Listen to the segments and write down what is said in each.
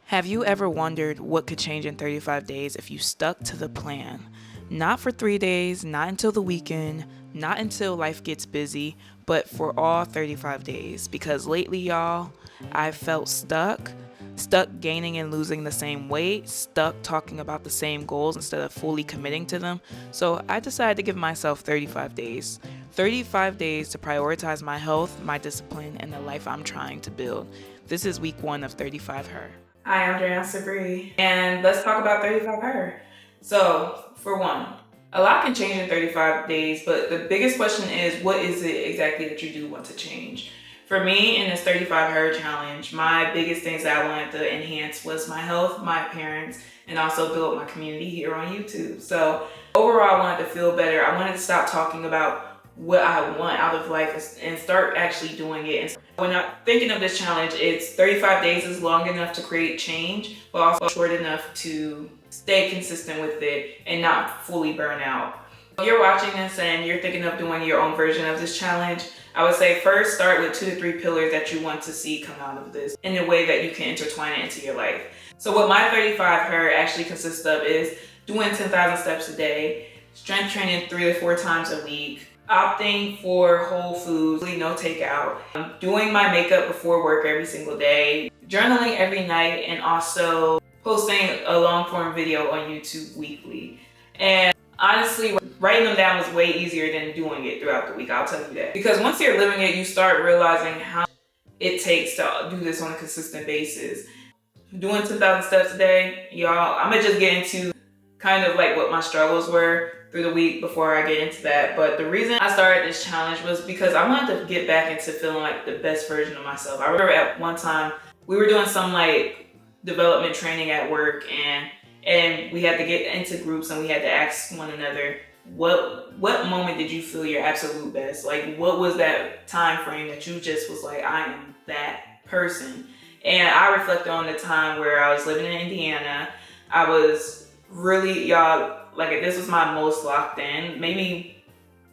Have you ever wondered what could change in 35 days if you stuck to the plan? Not for 3 days, not until the weekend, not until life gets busy, but for all 35 days. Because lately, y'all, I felt stuck. Stuck gaining and losing the same weight, stuck talking about the same goals instead of fully committing to them. So I decided to give myself 35 days. 35 days to prioritize my health, my discipline, and the life I'm trying to build. This is week 1 of 35 Her. Hi, I'm Driana Sabri, and let's talk about 35 Her. So, for one, a lot can change in 35 days, but the biggest question is, what is it exactly that you do want to change? For me, in this 35 Her challenge, my biggest things that I wanted to enhance was my health, my appearance, and also build my community here on YouTube. So, overall, I wanted to feel better. I wanted to stop talking about what I want out of life and start actually doing it. When I'm thinking of this challenge, it's 35 days is long enough to create change, but also short enough to stay consistent with it and not fully burn out. If you're watching this and you're thinking of doing your own version of this challenge, I would say first start with 2 to 3 pillars that you want to see come out of this in a way that you can intertwine it into your life. So what my 35 Her actually consists of is doing 10,000 steps a day, strength training 3 to 4 times a week, opting for whole foods, no takeout, doing my makeup before work every single day, journaling every night, and also posting a long form video on YouTube weekly. And honestly, writing them down was way easier than doing it throughout the week, I'll tell you that. Because once you're living it, you start realizing how it takes to do this on a consistent basis. Doing 10,000 steps a day, y'all, I'm gonna just get into kind of like what my struggles were through the week before I get into that. But the reason I started this challenge was because I wanted to get back into feeling like the best version of myself. I remember at one time we were doing some like development training at work, and we had to get into groups and we had to ask one another, what moment did you feel your absolute best? Like, what was that time frame that you just was like, I am that person? And I reflected on the time where I was living in Indiana. I was really, y'all, like this was my most locked in.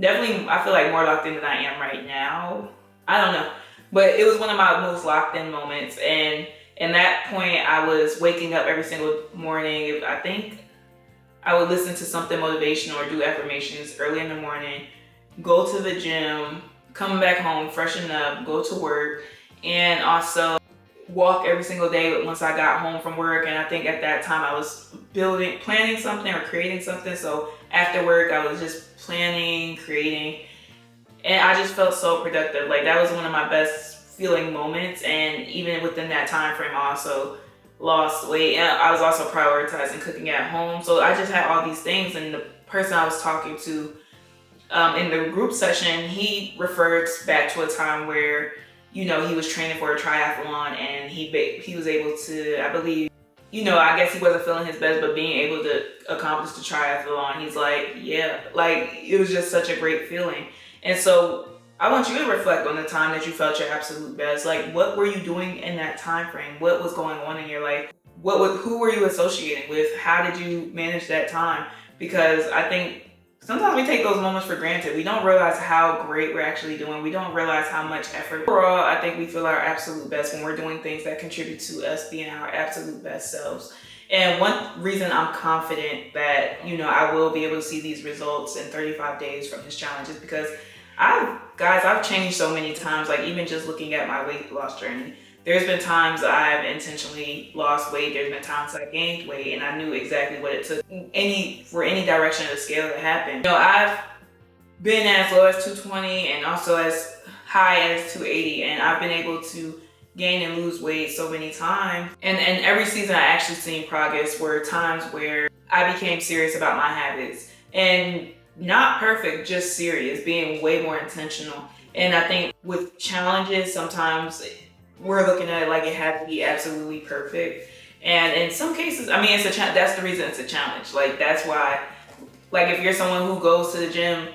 Definitely, I feel like more locked in than I am right now. I don't know. But it was one of my most locked in moments. And in that point, I was waking up every single morning. I think I would listen to something motivational or do affirmations early in the morning, go to the gym, come back home, freshen up, go to work, and also walk every single day once I got home from work. And I think at that time I was planning something or creating something. So after work, I was just planning, creating, and I just felt so productive. Like that was one of my best feeling moments. And even within that time frame, I also lost weight. And I was also prioritizing cooking at home. So I just had all these things. And the person I was talking to in the group session, he referred back to a time where he was training for a triathlon and he was able to, I believe, I guess he wasn't feeling his best, but being able to accomplish the triathlon, he's like, yeah, like it was just such a great feeling. And so I want you to reflect on the time that you felt your absolute best. Like, what were you doing in that time frame? What was going on in your life? Who were you associating with? How did you manage that time? Because I think sometimes we take those moments for granted. We don't realize how great we're actually doing. We don't realize how much effort. Overall, I think we feel our absolute best when we're doing things that contribute to us being our absolute best selves. And one reason I'm confident that, I will be able to see these results in 35 days from this challenge is because I've changed so many times, like even just looking at my weight loss journey. There's been times I've intentionally lost weight. There's been times I gained weight, and I knew exactly what it took for any direction of the scale to happen. I've been as low as 220 and also as high as 280, and I've been able to gain and lose weight so many times. And every season I actually seen progress were times where I became serious about my habits. And not perfect, just serious, being way more intentional. And I think with challenges, sometimes we're looking at it like it has to be absolutely perfect. And in some cases, I mean, it's a challenge. That's the reason it's a challenge. Like, that's why, like, if you're someone who goes to the gym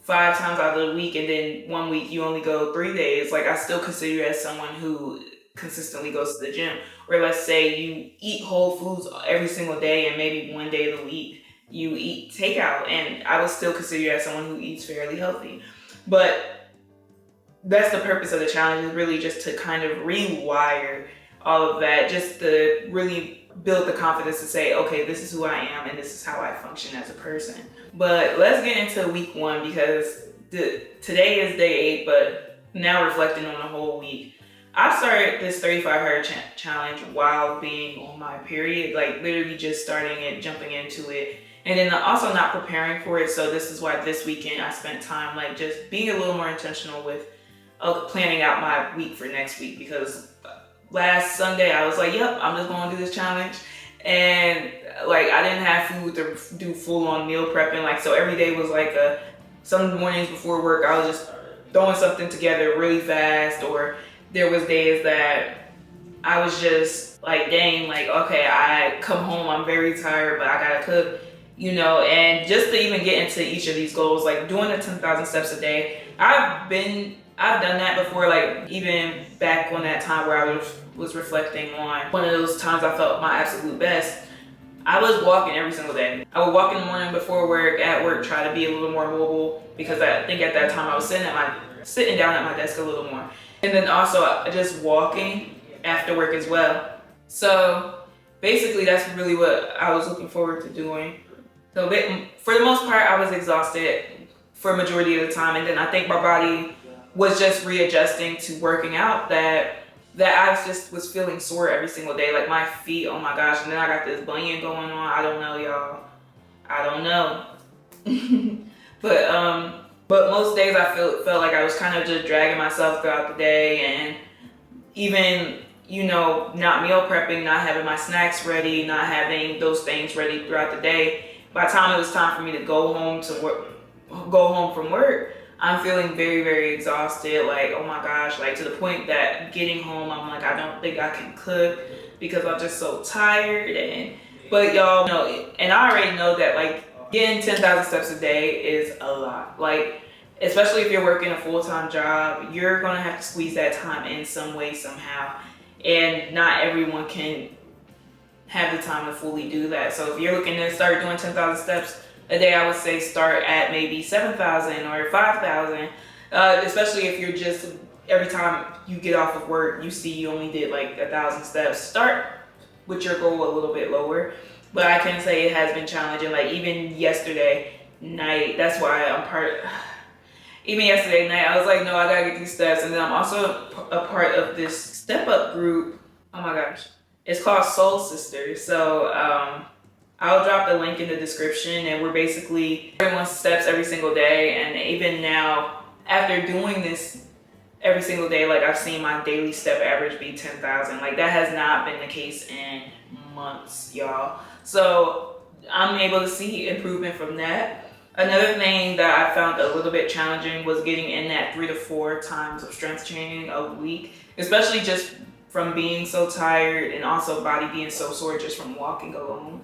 5 times out of the week and then one week you only go 3 days, like, I still consider you as someone who consistently goes to the gym. Or let's say you eat whole foods every single day and maybe one day of the week you eat takeout, and I would still consider you as someone who eats fairly healthy. But that's the purpose of the challenge, is really just to kind of rewire all of that, just to really build the confidence to say, okay, this is who I am and this is how I function as a person. But let's get into week 1, because today is day 8, but now reflecting on the whole week. I started this 35 hard challenge while being on my period, like literally just starting it, jumping into it, and then also not preparing for it. So this is why this weekend I spent time like just being a little more intentional with planning out my week for next week, because last Sunday I was like, yep, I'm just going to do this challenge. And like I didn't have food to do full on meal prepping. Like, so every day was like some mornings before work, I was just throwing something together really fast, or there was days that I was just like, dang, like, okay, I come home, I'm very tired, but I gotta cook, you know. And just to even get into each of these goals, like doing the 10,000 steps a day, I've done that before, like even back on that time where I was reflecting on one of those times I felt my absolute best. I was walking every single day. I would walk in the morning before work, at work, try to be a little more mobile, because I think at that time I was sitting down at my desk a little more. And then also just walking after work as well. So basically that's really what I was looking forward to doing. So for the most part, I was exhausted for a majority of the time. And then I think my body was just readjusting to working out, that I just was feeling sore every single day. Like my feet, oh my gosh. And then I got this bunion going on. I don't know, y'all. I don't know. But most days I felt like I was kind of just dragging myself throughout the day, and even, you know, not meal prepping, not having my snacks ready, not having those things ready throughout the day. By the time it was time for me to go home from work, I'm feeling very, very exhausted. Like, oh my gosh, like to the point that getting home, I'm like, I don't think I can cook because I'm just so tired. But y'all know, and I already know that like getting 10,000 steps a day is a lot. Like, especially if you're working a full-time job, you're gonna have to squeeze that time in some way, somehow. And not everyone can have the time to fully do that. So if you're looking to start doing 10,000 steps a day, I would say start at maybe 7,000 or 5,000. Especially if you're just, every time you get off of work, you see you only did like 1,000 steps. Start with your goal a little bit lower. But I can say it has been challenging. Like even yesterday night, that's why even yesterday night, I was like, no, I gotta get these steps. And then I'm also a part of this step up group. Oh my gosh. It's called Soul Sisters. So I'll drop the link in the description, and we're basically everyone steps every single day. And even now, after doing this every single day, like I've seen my daily step average be 10,000. Like that has not been the case in months, y'all. So I'm able to see improvement from that. Another thing that I found a little bit challenging was getting in that 3 to 4 times of strength training a week, especially just from being so tired and also body being so sore just from walking alone.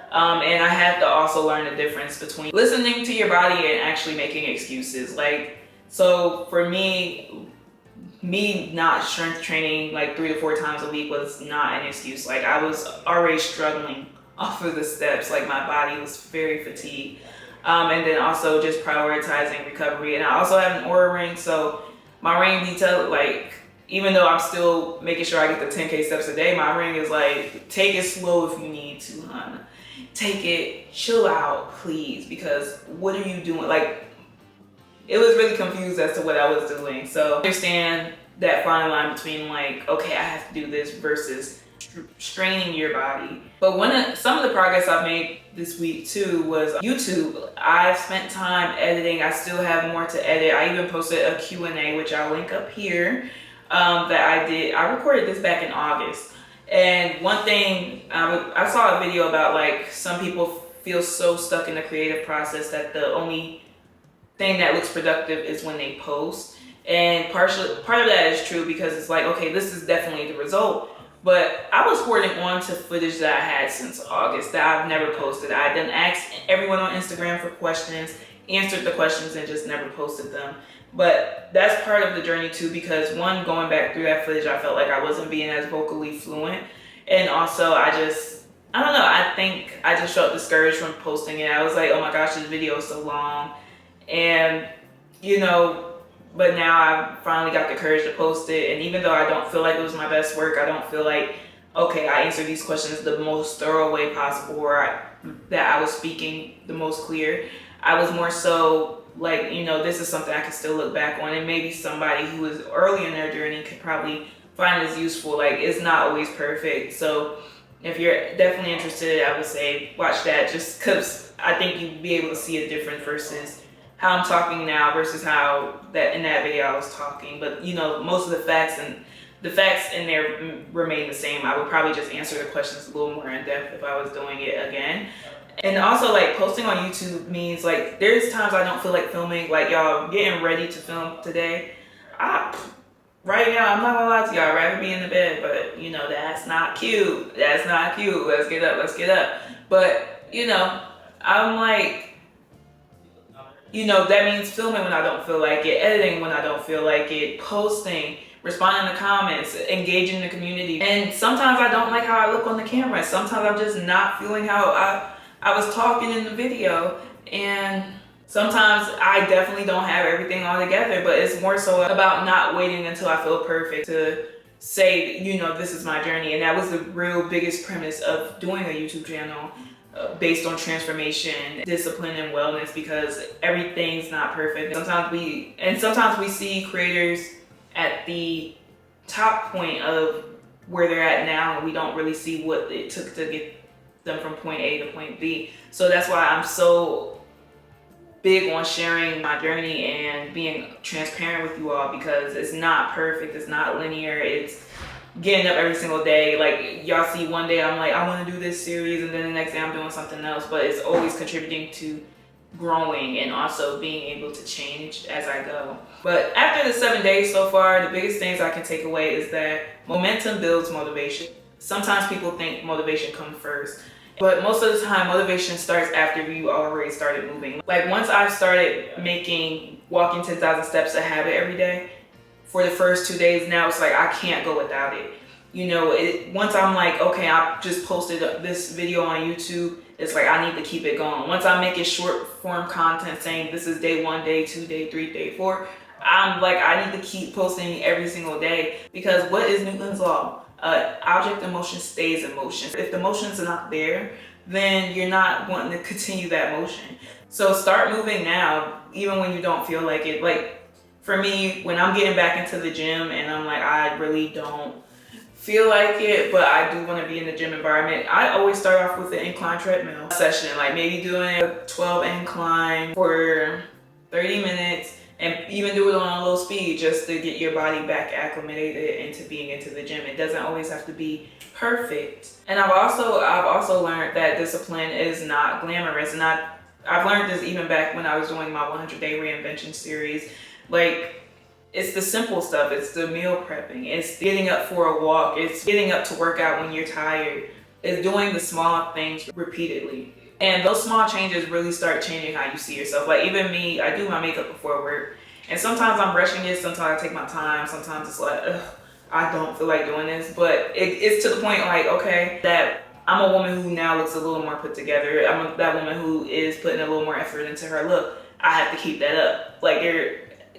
And I had to also learn the difference between listening to your body and actually making excuses. Like, so for me not strength training like 3 to 4 times a week was not an excuse. Like I was already struggling off of the steps. Like my body was very fatigued. And then also just prioritizing recovery. And I also have an Oura ring, so my ring detail, like, even though I'm still making sure I get the 10K steps a day, my ring is like, take it slow if you need to, hon. Take it, chill out, please, because what are you doing? Like, it was really confused as to what I was doing. So understand that fine line between like, okay, I have to do this versus straining your body. But some of the progress I've made this week too was YouTube. I've spent time editing. I still have more to edit. I even posted a Q&A, which I'll link up here, that I did. I recorded this back in August. And one thing, I saw a video about like some people feel so stuck in the creative process that the only thing that looks productive is when they post. And part of that is true, because it's like, okay, this is definitely the result. But I was hoarding on to footage that I had since August that I've never posted. I then asked everyone on Instagram for questions, answered the questions, and just never posted them. But that's part of the journey too, because one, going back through that footage, I felt like I wasn't being as vocally fluent. And also I don't know, I think I just felt discouraged from posting it. I was like, oh my gosh, this video is so long. And, you know, But now I've finally got the courage to post it. And even though I don't feel like it was my best work, I don't feel like, okay, I answered these questions the most thorough way possible, or that I was speaking the most clear. I was more so like, you know, this is something I can still look back on, and maybe somebody who is early in their journey could probably find it useful. Like, it's not always perfect. So if you're definitely interested, I would say watch that, just because I think you'd be able to see a difference versus how I'm talking now versus how that in that video I was talking. But you know, most of the facts in there remain the same. I would probably just answer the questions a little more in depth if I was doing it again. And also, like, posting on YouTube means, like, there's times I don't feel like filming. Like, y'all, getting ready to film today, right now, I'm not gonna lie to y'all, I'd rather be in the bed, but you know, that's not cute. That's not cute. Let's get up, let's get up. But, you know, I'm like, you know, that means filming when I don't feel like it, editing when I don't feel like it, posting, responding to comments, engaging the community. And sometimes I don't like how I look on the camera. Sometimes I'm just not feeling how I was talking in the video. And sometimes I definitely don't have everything all together, but it's more so about not waiting until I feel perfect to say, you know, this is my journey. And that was the real biggest premise of doing a YouTube channel, based on transformation, discipline, and wellness, because everything's not perfect. Sometimes we see creators at the top point of where they're at now, and we don't really see what it took to get them from point A to point B. So that's why I'm so big on sharing my journey and being transparent with you all, because it's not perfect, it's not linear, it's getting up every single day. Like, y'all see one day I'm like, I want to do this series, and then the next day I'm doing something else, but it's always contributing to growing and also being able to change as I go. But after the 7 days so far, the biggest things I can take away is that momentum builds motivation. Sometimes people think motivation comes first, but most of the time motivation starts after you already started moving. Like, once I started making walking 10,000 steps a habit every day, for the first 2 days, now it's like I can't go without it. You know, once I'm like, okay, I just posted this video on YouTube, it's like I need to keep it going. Once I'm making short form content saying this is day 1, day 2, day 3, day 4, I'm like, I need to keep posting every single day, because what is Newton's law? Object in motion stays in motion. If the motions are not there, then you're not wanting to continue that motion. So start moving now, even when you don't feel like it. Like, for me, when I'm getting back into the gym and I'm like, I really don't feel like it, but I do want to be in the gym environment, I always start off with an incline treadmill session, like maybe doing a 12 incline for 30 minutes, and even do it on a low speed just to get your body back acclimated into being into the gym. It doesn't always have to be perfect. And I've also learned that discipline is not glamorous, and I've learned this even back when I was doing my 100-day reinvention series. Like, it's the simple stuff. It's the meal prepping. It's getting up for a walk. It's getting up to work out when you're tired. It's doing the small things repeatedly. And those small changes really start changing how you see yourself. Like, even me, I do my makeup before work. And sometimes I'm rushing it. Sometimes I take my time. Sometimes it's like, ugh, I don't feel like doing this. But it's to the point, like, okay, that I'm a woman who now looks a little more put together. I'm that woman who is putting a little more effort into her look. I have to keep that up. Like,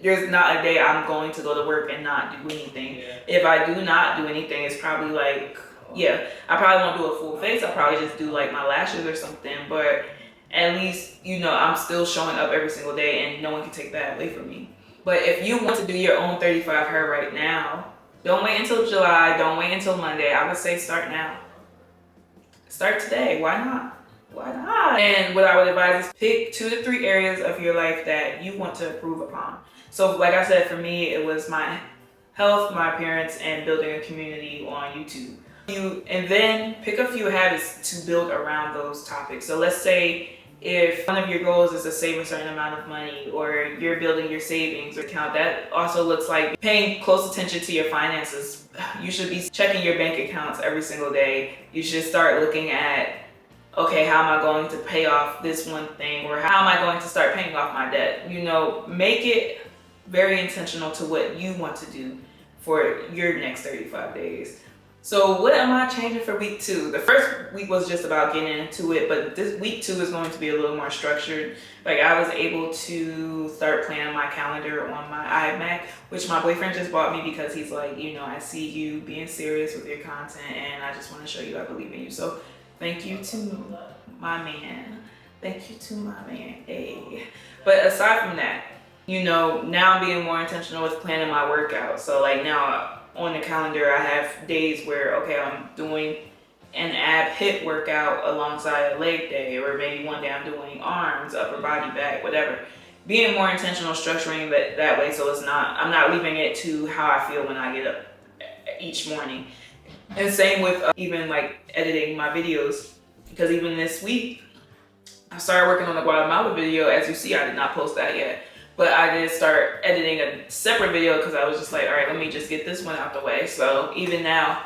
there's not a day I'm going to go to work and not do anything. Yeah. If I do not do anything, it's probably like, yeah, I probably won't do a full face. I'll probably just do like my lashes or something. But at least, you know, I'm still showing up every single day, and no one can take that away from me. But if you want to do your own 35 hair right now, don't wait until July. Don't wait until Monday. I would say start now. Start today. Why not? Why not? And what I would advise is pick 2 to 3 areas of your life that you want to improve upon. So like I said, for me, it was my health, my appearance, and building a community on YouTube. And then pick a few habits to build around those topics. So let's say if one of your goals is to save a certain amount of money, or you're building your savings account, that also looks like paying close attention to your finances. You should be checking your bank accounts every single day. You should start looking at, okay, how am I going to pay off this one thing? Or how am I going to start paying off my debt? You know, make it very intentional to what you want to do for your next 35 days. So what am I changing for week 2? The first week was just about getting into it, but this week 2 is going to be a little more structured. Like I was able to start planning my calendar on my iMac, which my boyfriend just bought me because he's like, you know, I see you being serious with your content and I just want to show you I believe in you. So thank you to my man. Thank you to my man. Hey. But aside from that, you know, now I'm being more intentional with planning my workout. So like now on the calendar, I have days where, okay, I'm doing an ab hip workout alongside a leg day, or maybe one day I'm doing arms, upper body, back, whatever. Being more intentional, structuring that way, so I'm not leaving it to how I feel when I get up each morning. And same with even like editing my videos, because even this week, I started working on the Guatemala video. As you see, I did not post that yet. But I did start editing a separate video because I was just like, all right, let me just get this one out the way. So even now,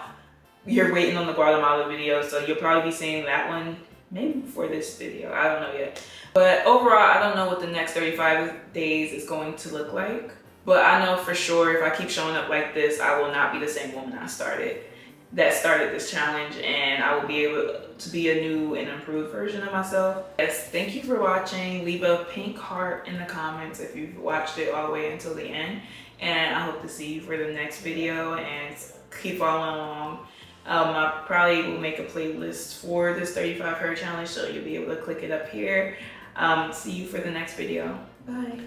you're waiting on the Guatemala video. So you'll probably be seeing that one maybe before this video. I don't know yet. But overall, I don't know what the next 35 days is going to look like. But I know for sure if I keep showing up like this, I will not be the same woman that started this challenge, and I will be able to be a new and improved version of myself. Yes, thank you for watching. Leave a pink heart in the comments if you've watched it all the way until the end, and I hope to see you for the next video, and keep following along. I probably will make a playlist for this 35 Her challenge, so you'll be able to click it up here. See you for the next video. Bye.